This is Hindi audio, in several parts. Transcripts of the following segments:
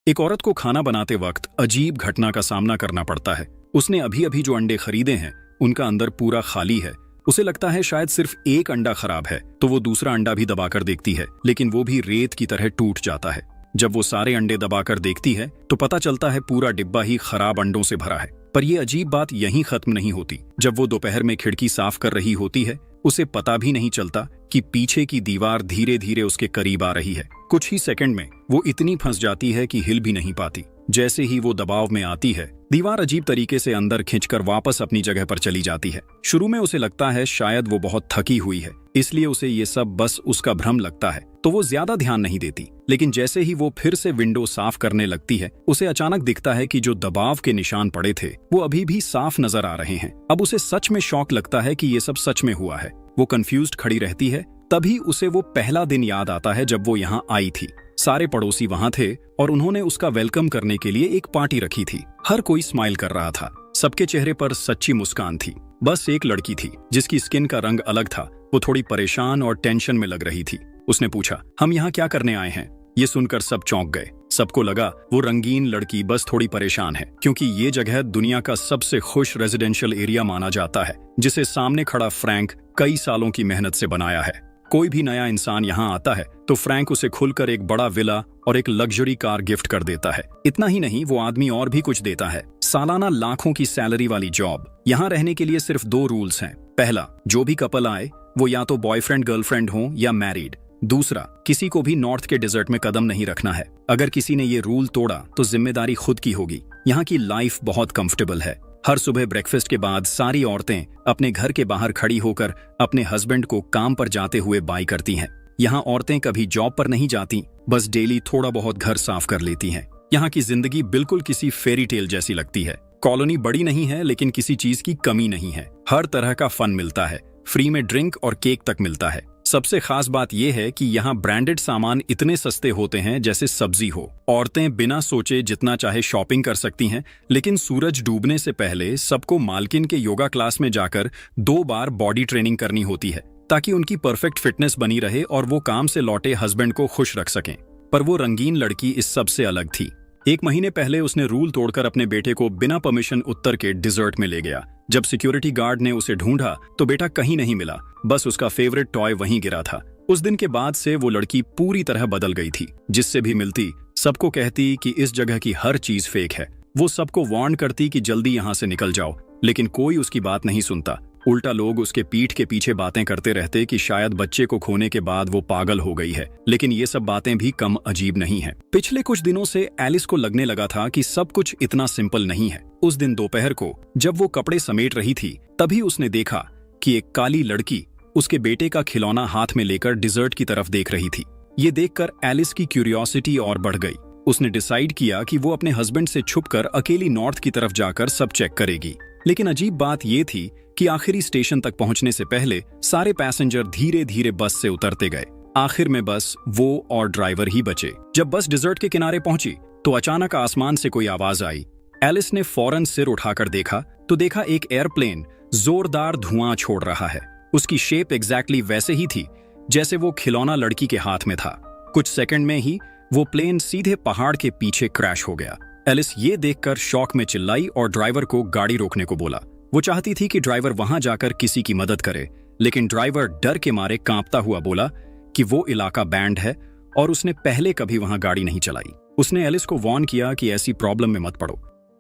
एक औरत को खाना बनाते वक्त अजीब घटना का सामना करना पड़ता है। उसने अभी अभी जो अंडे खरीदे हैं उनका अंदर पूरा खाली है। उसे लगता है शायद सिर्फ एक अंडा खराब है, तो वो दूसरा अंडा भी दबाकर देखती है, लेकिन वो भी रेत की तरह टूट जाता है। जब वो सारे अंडे दबाकर देखती है तो पता चलता है पूरा डिब्बा ही खराब अंडों से भरा है। पर ये अजीब बात यहीं खत्म नहीं होती। जब वो दोपहर में खिड़की साफ कर रही होती है, उसे पता भी नहीं चलता कि पीछे की दीवार धीरे धीरे उसके करीब आ रही है। कुछ ही सेकंड में वो इतनी फंस जाती है कि हिल भी नहीं पाती। जैसे ही वो दबाव में आती है, दीवार अजीब तरीके से अंदर खींचकर वापस अपनी जगह पर चली जाती है। शुरू में उसे लगता है शायद वो बहुत थकी हुई है, इसलिए उसे ये सब बस उसका भ्रम लगता है, तो वो ज्यादा ध्यान नहीं देती। लेकिन जैसे ही वो फिर से विंडो साफ करने लगती है, उसे अचानक दिखता है कि जो दबाव के निशान पड़े थे वो अभी भी साफ नजर आ रहे हैं। अब उसे सच में शॉक लगता है कि ये सब सच में हुआ है। वो कंफ्यूज्ड खड़ी रहती है। तभी उसे वो पहला दिन याद आता है जब वो यहाँ आई थी। सारे पड़ोसी वहां थे और उन्होंने उसका वेलकम करने के लिए एक पार्टी रखी थी। हर कोई स्माइल कर रहा था, सबके चेहरे पर सच्ची मुस्कान थी। बस एक लड़की थी जिसकी स्किन का रंग अलग था। वो थोड़ी परेशान और टेंशन में लग रही थी। उसने पूछा, हम यहाँ क्या करने आए हैं? ये सुनकर सब चौंक गए। सबको लगा वो रंगीन लड़की बस थोड़ी परेशान है, क्योंकि ये जगह दुनिया का सबसे खुश रेजिडेंशियल एरिया माना जाता है, जिसे सामने खड़ा फ्रैंक कई सालों की मेहनत से बनाया है। कोई भी नया इंसान यहाँ आता है तो फ्रैंक उसे खुलकर एक बड़ा विला और एक लग्जरी कार गिफ्ट कर देता है। इतना ही नहीं, वो आदमी और भी कुछ देता है। सालाना लाखों की सैलरी वाली जॉब। यहाँ रहने के लिए सिर्फ 2 रूल्स हैं। पहला, जो भी कपल आए वो या तो बॉयफ्रेंड गर्लफ्रेंड हो या मैरिड। दूसरा, किसी को भी नॉर्थ के डिजर्ट में कदम नहीं रखना है। अगर किसी ने ये रूल तोड़ा तो जिम्मेदारी खुद की होगी। यहाँ की लाइफ बहुत कंफर्टेबल है। हर सुबह ब्रेकफास्ट के बाद सारी औरतें अपने घर के बाहर खड़ी होकर अपने हस्बैंड को काम पर जाते हुए बाय करती हैं। यहाँ औरतें कभी जॉब पर नहीं जाती, बस डेली थोड़ा बहुत घर साफ कर लेती हैं। यहाँ की जिंदगी बिल्कुल किसी फेरी टेल जैसी लगती है। कॉलोनी बड़ी नहीं है, लेकिन किसी चीज की कमी नहीं है। हर तरह का फन मिलता है, फ्री में ड्रिंक और केक तक मिलता है। सबसे खास बात यह है कि यहाँ ब्रांडेड सामान इतने सस्ते होते हैं जैसे सब्जी हो। औरतें बिना सोचे जितना चाहे शॉपिंग कर सकती हैं, लेकिन सूरज डूबने से पहले सबको मालकिन के योगा क्लास में जाकर 2 बार बॉडी ट्रेनिंग करनी होती है, ताकि उनकी परफेक्ट फिटनेस बनी रहे और वो काम से लौटे हस्बैंड को खुश रख सकें। पर वो रंगीन लड़की इस सब से अलग थी। 1 महीने पहले उसने रूल तोड़कर अपने बेटे को बिना परमिशन उत्तर के डिजर्ट में ले गया। जब सिक्योरिटी गार्ड ने उसे ढूंढा तो बेटा कहीं नहीं मिला, बस उसका फेवरेट टॉय वहीं गिरा था। उस दिन के बाद से वो लड़की पूरी तरह बदल गई थी। जिससे भी मिलती सबको कहती कि इस जगह की हर चीज फेक है। वो सबको वार्न करती कि जल्दी यहाँ से निकल जाओ, लेकिन कोई उसकी बात नहीं सुनता। उल्टा लोग उसके पीठ के पीछे बातें करते रहते कि शायद बच्चे को खोने के बाद वो पागल हो गई है। लेकिन ये सब बातें भी कम अजीब नहीं है। पिछले कुछ दिनों से एलिस को लगने लगा था कि सब कुछ इतना सिंपल नहीं है। उस दिन दोपहर को जब वो कपड़े समेट रही थी, तभी उसने देखा कि एक काली लड़की उसके बेटे का खिलौना हाथ में लेकर डिजर्ट की तरफ देख रही थी। ये देखकर एलिस की क्यूरियोसिटी और बढ़ गई। उसने डिसाइड किया कि वो अपने हस्बैंड से छुपकर अकेली नॉर्थ की तरफ जाकर सब चेक करेगी। लेकिन अजीब बात ये थी कि आखिरी स्टेशन तक पहुंचने से पहले सारे पैसेंजर धीरे धीरे बस से उतरते गए। आखिर में बस वो और ड्राइवर ही बचे। जब बस डिजर्ट के किनारे पहुंची तो अचानक आसमान से कोई आवाज आई। एलिस ने फौरन सिर उठाकर देखा तो देखा एक एयरप्लेन जोरदार धुआं छोड़ रहा है। उसकी शेप एग्जैक्टली वैसे ही थी जैसे वो खिलौना लड़की के हाथ में था। कुछ सेकंड में ही वो प्लेन सीधे पहाड़ के पीछे क्रैश हो गया। एलिस ये देखकर शॉक में चिल्लाई और ड्राइवर को गाड़ी रोकने को बोला। वो चाहती थी कि ड्राइवर वहां जाकर किसी की मदद करे, लेकिन ड्राइवर डर के मारे कांपता हुआ बोला कि वो इलाका बैंड है और उसने पहले कभी वहां गाड़ी नहीं चलाई। उसने एलिस को वार्न किया कि ऐसी प्रॉब्लम में मत पड़ो।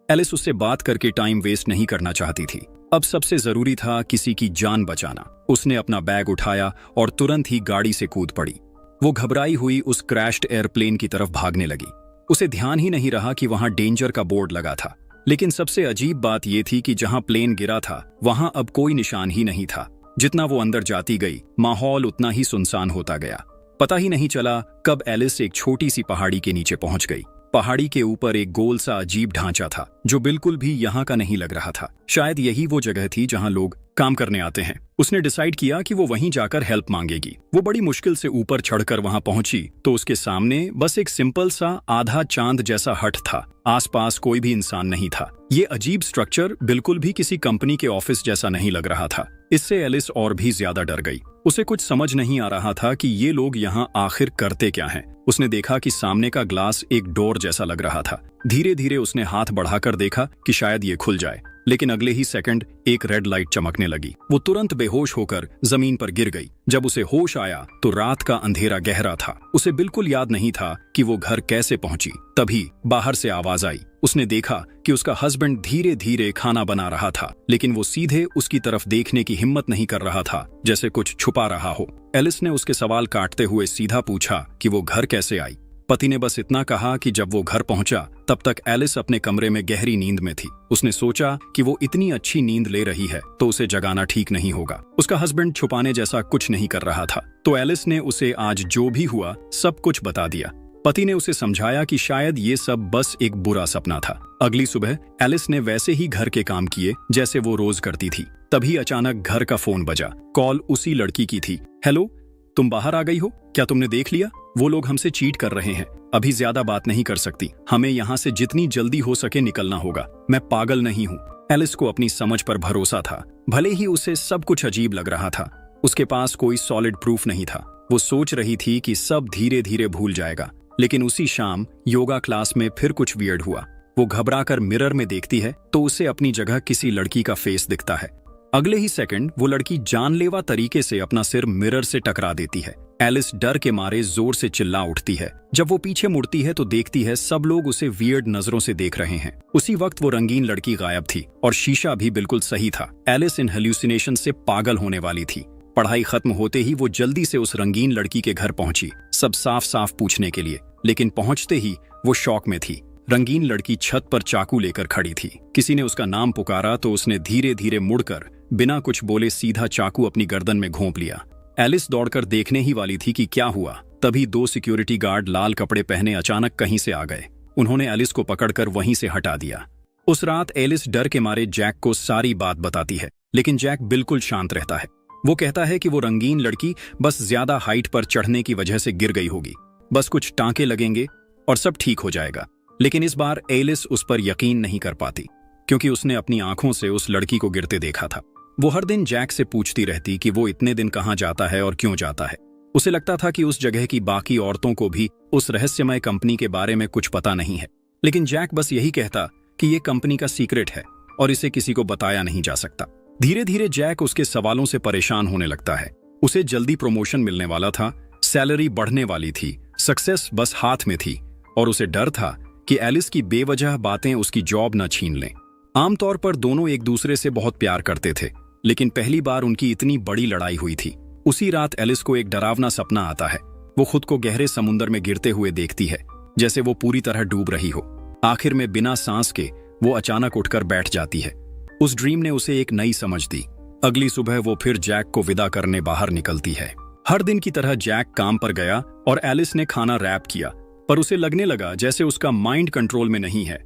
एलिस उससे बात करके टाइम वेस्ट नहीं करना चाहती थी। अब सबसे जरूरी था किसी की जान बचाना। उसने अपना बैग उठाया और तुरंत ही गाड़ी से कूद पड़ी। वो घबराई हुई उस क्रैश्ड एयरप्लेन की तरफ भागने लगी। उसे ध्यान ही नहीं रहा कि वहां डेंजर का बोर्ड लगा था। लेकिन सबसे अजीब बात यह थी कि जहां प्लेन गिरा था वहां अब कोई निशान ही नहीं था। जितना वो अंदर जाती गई, माहौल उतना ही सुनसान होता गया। पता ही नहीं चला कब एलिस एक छोटी सी पहाड़ी के नीचे पहुंच गई। पहाड़ी के ऊपर एक गोल सा अजीब ढांचा था जो बिल्कुल भी यहाँ का नहीं लग रहा था। शायद यही वो जगह थी जहाँ लोग काम करने आते हैं। उसने डिसाइड किया कि वो वहीं जाकर हेल्प मांगेगी। वो बड़ी मुश्किल से ऊपर चढ़कर वहां पहुंची तो उसके सामने बस एक सिंपल सा आधा चांद जैसा हट था। आसपास कोई भी इंसान नहीं था। ये अजीब स्ट्रक्चर बिल्कुल भी किसी कंपनी के ऑफिस जैसा नहीं लग रहा था। इससे एलिस और भी ज्यादा डर गई। उसे कुछ समझ नहीं आ रहा था कि ये लोग यहाँ आखिर करते क्या हैं। उसने देखा कि सामने का ग्लास एक डोर जैसा लग रहा था। धीरे धीरे उसने हाथ बढ़ाकर देखा कि शायद ये खुल जाए, लेकिन अगले ही सेकंड एक रेड लाइट चमकने लगी। वो तुरंत बेहोश होकर जमीन पर गिर गई। जब उसे होश आया तो रात का अंधेरा गहरा था। उसे बिल्कुल याद नहीं था कि वो घर कैसे पहुंची। तभी बाहर से आवाज आई। उसने देखा कि उसका हस्बैंड धीरे धीरे खाना बना रहा था, लेकिन वो सीधे उसकी तरफ देखने की हिम्मत नहीं कर रहा था, जैसे कुछ छुपा रहा हो। एलिस ने उसके सवाल काटते हुए सीधा पूछा कि वो घर कैसे आई। पति ने बस इतना कहा कि जब वो घर पहुंचा तब तक एलिस अपने कमरे में गहरी नींद में थी। उसने सोचा कि वो इतनी अच्छी नींद ले रही है तो उसे जगाना ठीक नहीं होगा। उसका हस्बैंड छुपाने जैसा कुछ नहीं कर रहा था, तो एलिस ने उसे आज जो भी हुआ सब कुछ बता दिया। पति ने उसे समझाया कि शायद ये सब बस एक बुरा सपना था। अगली सुबह एलिस ने वैसे ही घर के काम किए जैसे वो रोज करती थी। तभी अचानक घर का फोन बजा। कॉल उसी लड़की की थी। हेलो, तुम बाहर आ गई हो? क्या तुमने देख लिया? वो लोग हमसे चीट कर रहे हैं। अभी ज्यादा बात नहीं कर सकती। हमें यहाँ से जितनी जल्दी हो सके निकलना होगा। मैं पागल नहीं हूँ। एलिस को अपनी समझ पर भरोसा था, भले ही उसे सब कुछ अजीब लग रहा था। उसके पास कोई सॉलिड प्रूफ नहीं था। वो सोच रही थी कि सब धीरे धीरे भूल जाएगा। लेकिन उसी शाम योगा क्लास में फिर कुछ वियर्ड हुआ। वो घबराकर मिरर में देखती है तो उसे अपनी जगह किसी लड़की का फेस दिखता है। अगले ही सेकंड वो लड़की जानलेवा तरीके से अपना सिर मिरर से टकरा देती है। एलिस डर के मारे जोर से चिल्ला उठती है। जब वो पीछे मुड़ती है तो देखती है सब लोग उसे वियर्ड नजरों से देख रहे हैं। उसी वक्त वो रंगीन लड़की गायब थी और शीशा भी बिल्कुल सही था। एलिस इन हेल्यूसिनेशन से पागल होने वाली थी। पढ़ाई खत्म होते ही वो जल्दी से उस रंगीन लड़की के घर पहुंची, सब साफ साफ पूछने के लिए। लेकिन पहुंचते ही वो शॉक में थी। रंगीन लड़की छत पर चाकू लेकर खड़ी थी। किसी ने उसका नाम पुकारा तो उसने धीरे धीरे मुड़कर बिना कुछ बोले सीधा चाकू अपनी गर्दन में घोंप लिया। एलिस दौड़कर देखने ही वाली थी कि क्या हुआ, तभी 2 सिक्योरिटी गार्ड लाल कपड़े पहने अचानक कहीं से आ गए। उन्होंने एलिस को पकड़कर वहीं से हटा दिया। उस रात एलिस डर के मारे जैक को सारी बात बताती है, लेकिन जैक बिल्कुल शांत रहता है। वो कहता है कि वो रंगीन लड़की बस ज्यादा हाइट पर चढ़ने की वजह से गिर गई होगी, बस कुछ टांके लगेंगे और सब ठीक हो जाएगा। लेकिन इस बार एलिस उस पर यकीन नहीं कर पाती, क्योंकि उसने अपनी आंखों से उस लड़की को गिरते देखा था। वो हर दिन जैक से पूछती रहती कि वो इतने दिन कहाँ जाता है और क्यों जाता है। उसे लगता था कि उस जगह की बाकी औरतों को भी उस रहस्यमय कंपनी के बारे में कुछ पता नहीं है, लेकिन जैक बस यही कहता कि ये कंपनी का सीक्रेट है और इसे किसी को बताया नहीं जा सकता। धीरे धीरे जैक उसके सवालों से परेशान होने लगता है। उसे जल्दी प्रमोशन मिलने वाला था, सैलरी बढ़ने वाली थी, सक्सेस बस हाथ में थी, और उसे डर था कि एलिस की बेवजह बातें उसकी जॉब न छीन लें। आमतौर पर दोनों एक दूसरे से बहुत प्यार करते थे, लेकिन पहली बार उनकी इतनी बड़ी लड़ाई हुई थी। उसी रात एलिस को एक डरावना सपना आता है। वो खुद को गहरे समुद्र में गिरते हुए देखती है, जैसे वो पूरी तरह डूब रही हो। आखिर में बिना सांस के वो अचानक उठकर बैठ जाती है। उस ड्रीम ने उसे एक नई समझ दी। अगली सुबह वो फिर जैक को विदा करने बाहर निकलती है। हर दिन की तरह जैक काम पर गया और एलिस ने खाना रैप किया, पर उसे लगने लगा जैसे उसका माइंड कंट्रोल में नहीं है।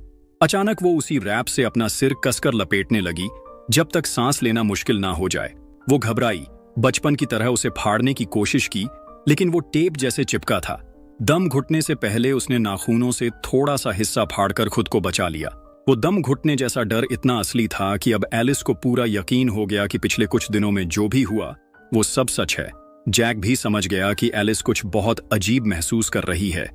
अचानक वो उसी रैप से अपना सिर कसकर लपेटने लगी जब तक सांस लेना मुश्किल ना हो जाए। वो घबराई, बचपन की तरह उसे फाड़ने की कोशिश की, लेकिन वो टेप जैसे चिपका था। दम घुटने से पहले उसने नाखूनों से थोड़ा सा हिस्सा फाड़कर खुद को बचा लिया। वो दम घुटने जैसा डर इतना असली था कि अब एलिस को पूरा यकीन हो गया कि पिछले कुछ दिनों में जो भी हुआ वो सब सच है। जैक भी समझ गया कि एलिस कुछ बहुत अजीब महसूस कर रही है,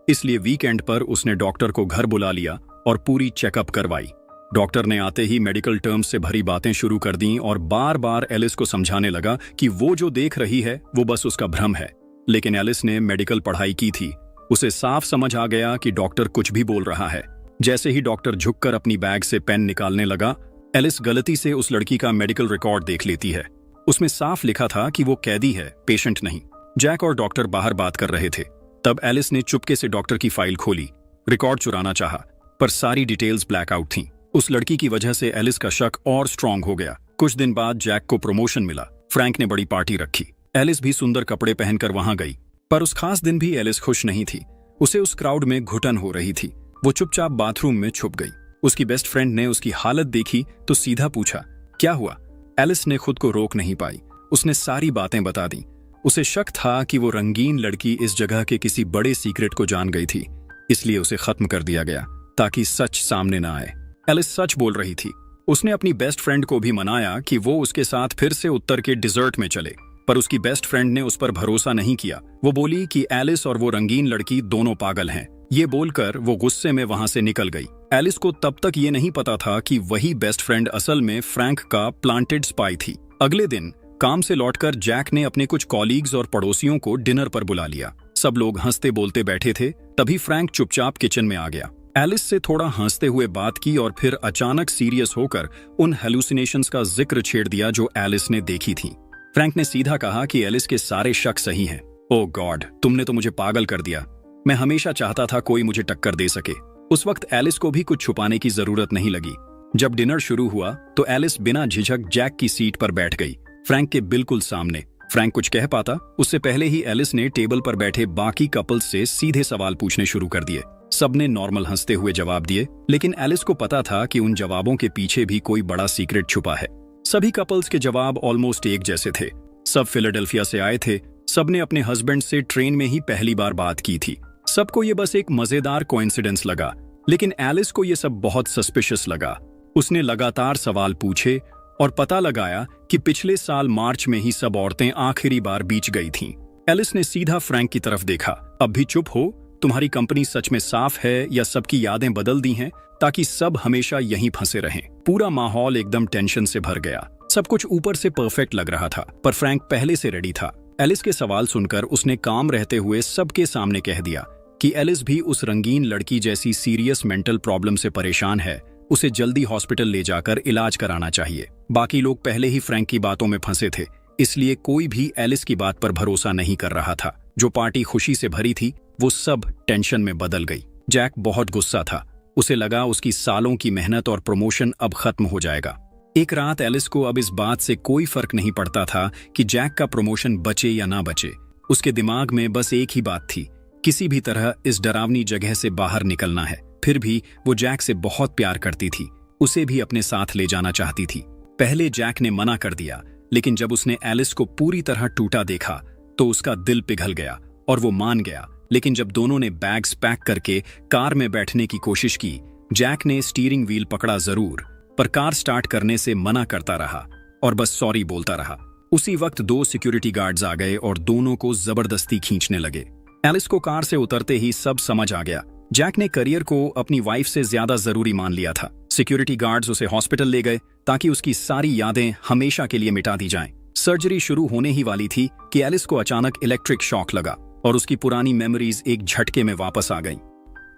इसलिए वीकेंड पर उसने डॉक्टर को घर बुला लिया और पूरी चेकअप करवाई। डॉक्टर ने आते ही मेडिकल टर्म्स से भरी बातें शुरू कर दी और बार बार एलिस को समझाने लगा कि वो जो देख रही है वो बस उसका भ्रम है। लेकिन एलिस ने मेडिकल पढ़ाई की थी, उसे साफ समझ आ गया कि डॉक्टर कुछ भी बोल रहा है। जैसे ही डॉक्टर झुककर अपनी बैग से पेन निकालने लगा, एलिस गलती से उस लड़की का मेडिकल रिकॉर्ड देख लेती है। उसमें साफ लिखा था कि वो कैदी है, पेशेंट नहीं। जैक और डॉक्टर बाहर बात कर रहे थे। तब एलिस ने चुपके से डॉक्टर की फाइल खोली, रिकॉर्ड चुराना चाहा, पर सारी डिटेल्स ब्लैकआउट थीं। उस लड़की की वजह से एलिस का शक और स्ट्रांग हो गया। कुछ दिन बाद जैक को प्रमोशन मिला। फ्रैंक ने बड़ी पार्टी रखी। एलिस भी सुंदर कपड़े पहनकर वहां गई, पर उस खास दिन भी एलिस खुश नहीं थी। उसे उस क्राउड में घुटन हो रही थी। वो चुपचाप बाथरूम में छुप गई। उसकी बेस्ट फ्रेंड ने उसकी हालत देखी तो सीधा पूछा, क्या हुआ? एलिस ने खुद को रोक नहीं पाई। उसने सारी बातें बता दी। उसे शक था कि वो रंगीन लड़की इस जगह के किसी बड़े सीक्रेट को जान गई थी, इसलिए उसे खत्म कर दिया गया ताकि सच सामने ना आए। एलिस सच बोल रही थी। उसने अपनी बेस्ट फ्रेंड को भी मनाया कि वो उसके साथ फिर से उत्तर के डिजर्ट में चले। पर उसकी बेस्ट फ्रेंड ने उस पर भरोसा नहीं किया। वो बोली कि एलिस और वो रंगीन लड़की दोनों पागल हैं। ये बोलकर वो गुस्से में वहां से निकल गई। एलिस को तब तक ये नहीं पता था कि वही बेस्ट फ्रेंड असल में फ्रैंक का प्लांटेड स्पाई थी। अगले दिन काम से लौटकर जैक ने अपने कुछ कॉलीग्स और पड़ोसियों को डिनर पर बुला लिया। सब लोग हंसते बोलते बैठे थे, तभी फ्रैंक चुपचाप किचन में आ गया। एलिस से थोड़ा हंसते हुए बात की और फिर अचानक सीरियस होकर उन हेलुसिनेशंस का जिक्र छेड़ दिया जो एलिस ने देखी थी। फ्रैंक ने सीधा कहा कि एलिस के सारे शक सही हैं। ओह गॉड, तुमने तो मुझे पागल कर दिया। मैं हमेशा चाहता था कोई मुझे टक्कर दे सके। उस वक्त एलिस को भी कुछ छुपाने की जरूरत नहीं लगी। जब डिनर शुरू हुआ तो एलिस बिना झिझक जैक की सीट पर बैठ गई, फ्रैंक के बिल्कुल सामने। फ्रैंक कुछ कह पाता उससे पहले ही एलिस ने टेबल पर बैठे बाकी कपल्स से सीधे सवाल पूछने शुरू कर दिए। सबने नॉर्मल हंसते हुए जवाब दिए, लेकिन एलिस को पता था कि उन जवाबों के पीछे भी कोई बड़ा सीक्रेट छुपा है। सभी कपल्स के जवाब ऑलमोस्ट एक जैसे थे। सब फिलाडेल्फिया से आए थे, सबने अपने हस्बैंड से ट्रेन में ही पहली बार बात की थी। सबको ये बस एक मजेदार कोइंसिडेंस लगा, लेकिन एलिस को ये सब बहुत सस्पिशियस लगा। उसने लगातार सवाल पूछे और पता लगाया कि पिछले साल मार्च में ही सब औरतें आखिरी बार बीच गई थीं। एलिस ने सीधा फ्रैंक की तरफ देखा। अब भी चुप हो? तुम्हारी कंपनी सच में साफ है या सबकी यादें बदल दी हैं ताकि सब हमेशा यहीं फंसे रहें? पूरा माहौल एकदम टेंशन से भर गया। सब कुछ ऊपर से परफेक्ट लग रहा था, पर फ्रैंक पहले से रेडी था। एलिस के सवाल सुनकर उसने काम रहते हुए सबके सामने कह दिया कि एलिस भी उस रंगीन लड़की जैसी सीरियस मेंटल प्रॉब्लम से परेशान है, उसे जल्दी हॉस्पिटल ले जाकर इलाज कराना चाहिए। बाकी लोग पहले ही फ्रैंक की बातों में फंसे थे, इसलिए कोई भी एलिस की बात पर भरोसा नहीं कर रहा था। जो पार्टी खुशी से भरी थी वो सब टेंशन में बदल गई। जैक बहुत गुस्सा था। उसे लगा उसकी सालों की मेहनत और प्रमोशन अब खत्म हो जाएगा। एक रात एलिस को अब इस बात से कोई फर्क नहीं पड़ता था कि जैक का प्रमोशन बचे या ना बचे। उसके दिमाग में बस एक ही बात थी, किसी भी तरह इस डरावनी जगह से बाहर निकलना है। फिर भी वो जैक से बहुत प्यार करती थी, उसे भी अपने साथ ले जाना चाहती थी। पहले जैक ने मना कर दिया, लेकिन जब उसने एलिस को पूरी तरह टूटा देखा तो उसका दिल पिघल गया और वो मान गया। लेकिन जब दोनों ने बैग्स पैक करके कार में बैठने की कोशिश की, जैक ने स्टीयरिंग व्हील पकड़ा जरूर, पर कार स्टार्ट करने से मना करता रहा और बस सॉरी बोलता रहा। उसी वक्त 2 सिक्योरिटी गार्ड्स आ गए और दोनों को जबरदस्ती खींचने लगे। एलिस को कार से उतरते ही सब समझ आ गया। जैक ने करियर को अपनी वाइफ से ज्यादा जरूरी मान लिया था। सिक्योरिटी गार्ड्स उसे हॉस्पिटल ले गए ताकि उसकी सारी यादें हमेशा के लिए मिटा दी जाएं। सर्जरी शुरू होने ही वाली थी कि एलिस को अचानक इलेक्ट्रिक शॉक लगा और उसकी पुरानी मेमोरीज एक झटके में वापस आ गईं।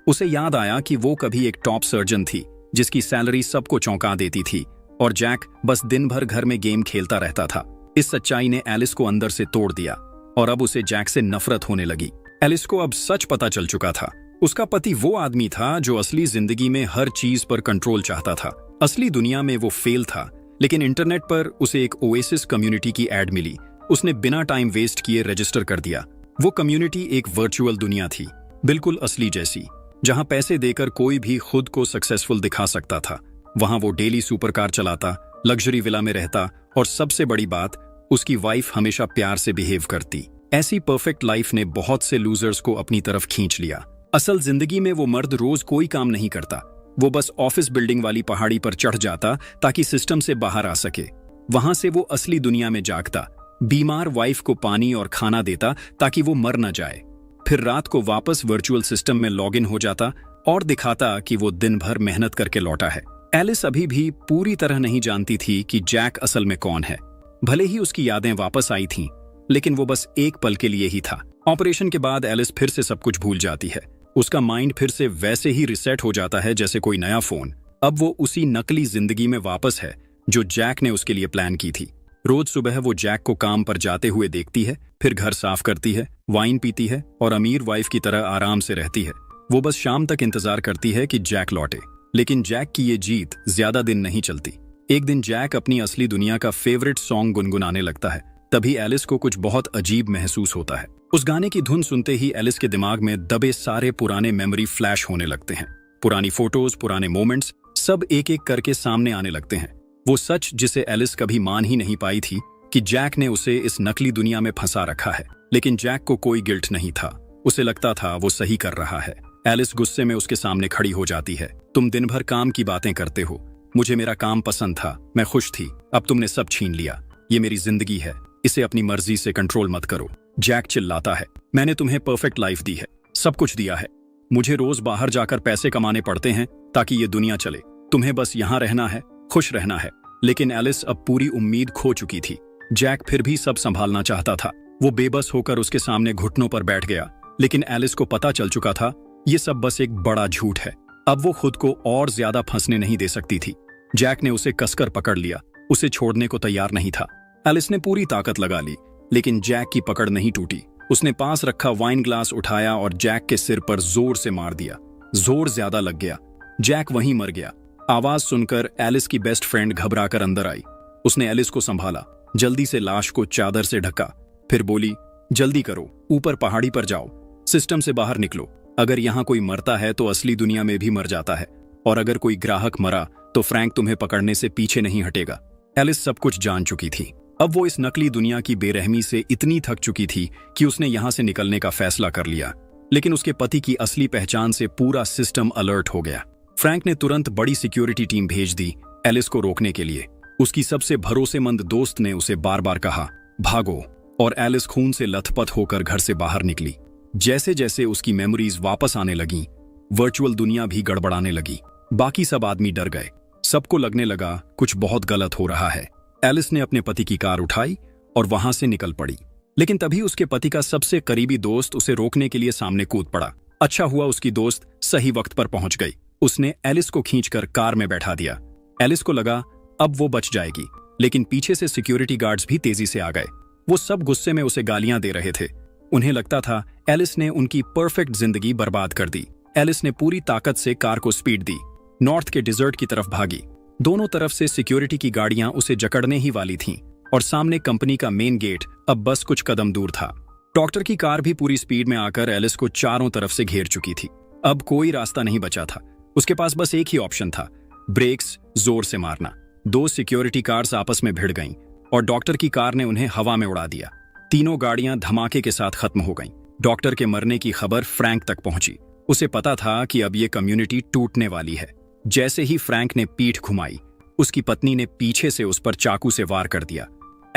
उसे याद आया कि वो कभी एक टॉप सर्जन थी जिसकी सैलरी सबको चौंका देती थी और जैक बस दिन भर घर में गेम खेलता रहता था। इस सच्चाई ने एलिस को अंदर से तोड़ दिया और अब उसे जैक से नफरत होने लगी। एलिस को अब सच पता चल चुका था। उसका पति वो आदमी था जो असली जिंदगी में हर चीज पर कंट्रोल चाहता था। असली दुनिया में वो फेल था, लेकिन इंटरनेट पर उसे एक ओएसिस कम्युनिटी की एड मिली। उसने बिना टाइम वेस्ट किए रजिस्टर कर दिया। वो कम्युनिटी एक वर्चुअल दुनिया थी, बिल्कुल असली जैसी, जहां पैसे देकर कोई भी खुद को सक्सेसफुल दिखा सकता था। वहां वो डेली सुपरकार चलाता, लग्जरी विला में रहता और सबसे बड़ी बात, उसकी वाइफ हमेशा प्यार से बिहेव करती। ऐसी परफेक्ट लाइफ ने बहुत से लूजर्स को अपनी तरफ खींच लिया। असल जिंदगी में वो मर्द रोज कोई काम नहीं करता, वो बस ऑफिस बिल्डिंग वाली पहाड़ी पर चढ़ जाता ताकि सिस्टम से बाहर आ सके। वहां से वो असली दुनिया में जागता, बीमार वाइफ को पानी और खाना देता ताकि वो मर न जाए। फिर रात को वापस वर्चुअल सिस्टम में लॉग इन हो जाता और दिखाता कि वो दिन भर मेहनत करके लौटा है। एलिस अभी भी पूरी तरह नहीं जानती थी कि जैक असल में कौन है। भले ही उसकी यादें वापस आई थीं, लेकिन वो बस एक पल के लिए ही था। ऑपरेशन के बाद एलिस फिर से सब कुछ भूल जाती है। उसका माइंड फिर से वैसे ही रिसेट हो जाता है जैसे कोई नया फोन। अब वो उसी नकली जिंदगी में वापस है जो जैक ने उसके लिए प्लान की थी। रोज सुबह वो जैक को काम पर जाते हुए देखती है, फिर घर साफ करती है, वाइन पीती है और अमीर वाइफ की तरह आराम से रहती है। वो बस शाम तक इंतजार करती है कि जैक लौटे। लेकिन जैक की ये जीत ज्यादा दिन नहीं चलती। एक दिन जैक अपनी असली दुनिया का फेवरेट सॉन्ग गुनगुनाने लगता है। तभी एलिस को कुछ बहुत अजीब महसूस होता है। उस गाने की धुन सुनते ही एलिस के दिमाग में दबे सारे पुराने मेमोरी फ्लैश होने लगते हैं। पुरानी फोटोज, पुराने मोमेंट्स, सब एक एक करके सामने आने लगते हैं। वो सच जिसे एलिस कभी मान ही नहीं पाई थी कि जैक ने उसे इस नकली दुनिया में फंसा रखा है। लेकिन जैक को कोई गिल्ट नहीं था, उसे लगता था वो सही कर रहा है। एलिस गुस्से में उसके सामने खड़ी हो जाती है। तुम दिन भर काम की बातें करते हो, मुझे मेरा काम पसंद था, मैं खुश थी, अब तुमने सब छीन लिया। ये मेरी जिंदगी है, इसे अपनी मर्जी से कंट्रोल मत करो। जैक चिल्लाता है, मैंने तुम्हें परफेक्ट लाइफ दी है, सब कुछ दिया है। मुझे रोज बाहर जाकर पैसे कमाने पड़ते हैं ताकि ये दुनिया चले। तुम्हें बस यहाँ रहना है, खुश रहना है। लेकिन एलिस अब पूरी उम्मीद खो चुकी थी। जैक फिर भी सब संभालना चाहता था। वो बेबस होकर उसके सामने घुटनों पर बैठ गया, लेकिन एलिस को पता चल चुका था ये सब बस एक बड़ा झूठ है। अब वो खुद को और ज्यादा फंसने नहीं दे सकती थी। जैक ने उसे कसकर पकड़ लिया, उसे छोड़ने को तैयार नहीं था। एलिस ने पूरी ताकत लगा ली, लेकिन जैक की पकड़ नहीं टूटी। उसने पास रखा वाइन ग्लास उठाया और जैक के सिर पर जोर से मार दिया। जोर ज्यादा लग गया, जैक वहीं मर गया। आवाज सुनकर एलिस की बेस्ट फ्रेंड घबराकर अंदर आई। उसने एलिस को संभाला, जल्दी से लाश को चादर से ढका, फिर बोली, जल्दी करो, ऊपर पहाड़ी पर जाओ, सिस्टम से बाहर निकलो। अगर यहाँ कोई मरता है तो असली दुनिया में भी मर जाता है, और अगर कोई ग्राहक मरा तो फ्रैंक तुम्हें पकड़ने से पीछे नहीं हटेगा। एलिस सब कुछ जान चुकी थी। अब वो इस नकली दुनिया की बेरहमी से इतनी थक चुकी थी कि उसने यहां से निकलने का फैसला कर लिया। लेकिन उसके पति की असली पहचान से पूरा सिस्टम अलर्ट हो गया। फ्रैंक ने तुरंत बड़ी सिक्योरिटी टीम भेज दी एलिस को रोकने के लिए। उसकी सबसे भरोसेमंद दोस्त ने उसे बार बार कहा, भागो, और एलिस खून से लथपथ होकर घर से बाहर निकली। जैसे जैसे उसकी मेमोरीज वापस आने लगीं, वर्चुअल दुनिया भी गड़बड़ाने लगी। बाकी सब आदमी डर गए। सबको लगने लगा कुछ बहुत गलत हो रहा है। एलिस ने अपने पति की कार उठाई और वहां से निकल पड़ी। लेकिन तभी उसके पति का सबसे करीबी दोस्त उसे रोकने के लिए सामने कूद पड़ा। अच्छा हुआ उसकी दोस्त सही वक्त पर पहुंच गई। उसने एलिस को खींचकर कार में बैठा दिया। एलिस को लगा अब वो बच जाएगी, लेकिन पीछे से सिक्योरिटी गार्ड्स भी तेजी से आ गए। वो सब गुस्से में उसे गालियां दे रहे थे। उन्हें लगता था एलिस ने उनकी परफेक्ट जिंदगी बर्बाद कर दी। एलिस ने पूरी ताकत से कार को स्पीड दी, नॉर्थ के डिजर्ट की तरफ भागी। दोनों तरफ से सिक्योरिटी की गाड़ियां उसे जकड़ने ही वाली थीं, और सामने कंपनी का मेन गेट अब बस कुछ कदम दूर था। डॉक्टर की कार भी पूरी स्पीड में आकर एलिस को चारों तरफ से घेर चुकी थी। अब कोई रास्ता नहीं बचा था। उसके पास बस एक ही ऑप्शन था, ब्रेक्स जोर से मारना। दो सिक्योरिटी कार्स आपस में भिड़ गईं और डॉक्टर की कार ने उन्हें हवा में उड़ा दिया। तीनों गाड़ियां धमाके के साथ खत्म हो गईं। डॉक्टर के मरने की खबर फ्रैंक तक पहुंची। उसे पता था कि अब ये कम्युनिटी टूटने वाली है। जैसे ही फ्रैंक ने पीठ घुमाई, उसकी पत्नी ने पीछे से उस पर चाकू से वार कर दिया।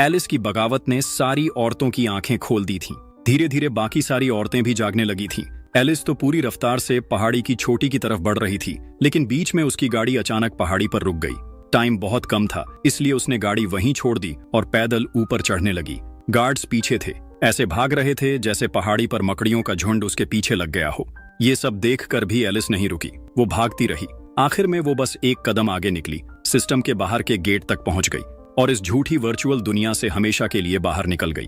एलिस की बगावत ने सारी औरतों की आंखें खोल दी थीं। धीरे धीरे बाकी सारी औरतें भी जागने लगी थीं। एलिस तो पूरी रफ्तार से पहाड़ी की चोटी की तरफ बढ़ रही थी, लेकिन बीच में उसकी गाड़ी अचानक पहाड़ी पर रुक गई। टाइम बहुत कम था, इसलिए उसने गाड़ी वहीं छोड़ दी और पैदल ऊपर चढ़ने लगी। गार्ड्स पीछे थे, ऐसे भाग रहे थे जैसे पहाड़ी पर मकड़ियों का झुंड उसके पीछे लग गया हो। ये सब देखकर भी एलिस नहीं रुकी, वो भागती रही। आखिर में वो बस एक कदम आगे निकली, सिस्टम के बाहर के गेट तक पहुंच गई और इस झूठी वर्चुअल दुनिया से हमेशा के लिए बाहर निकल गई।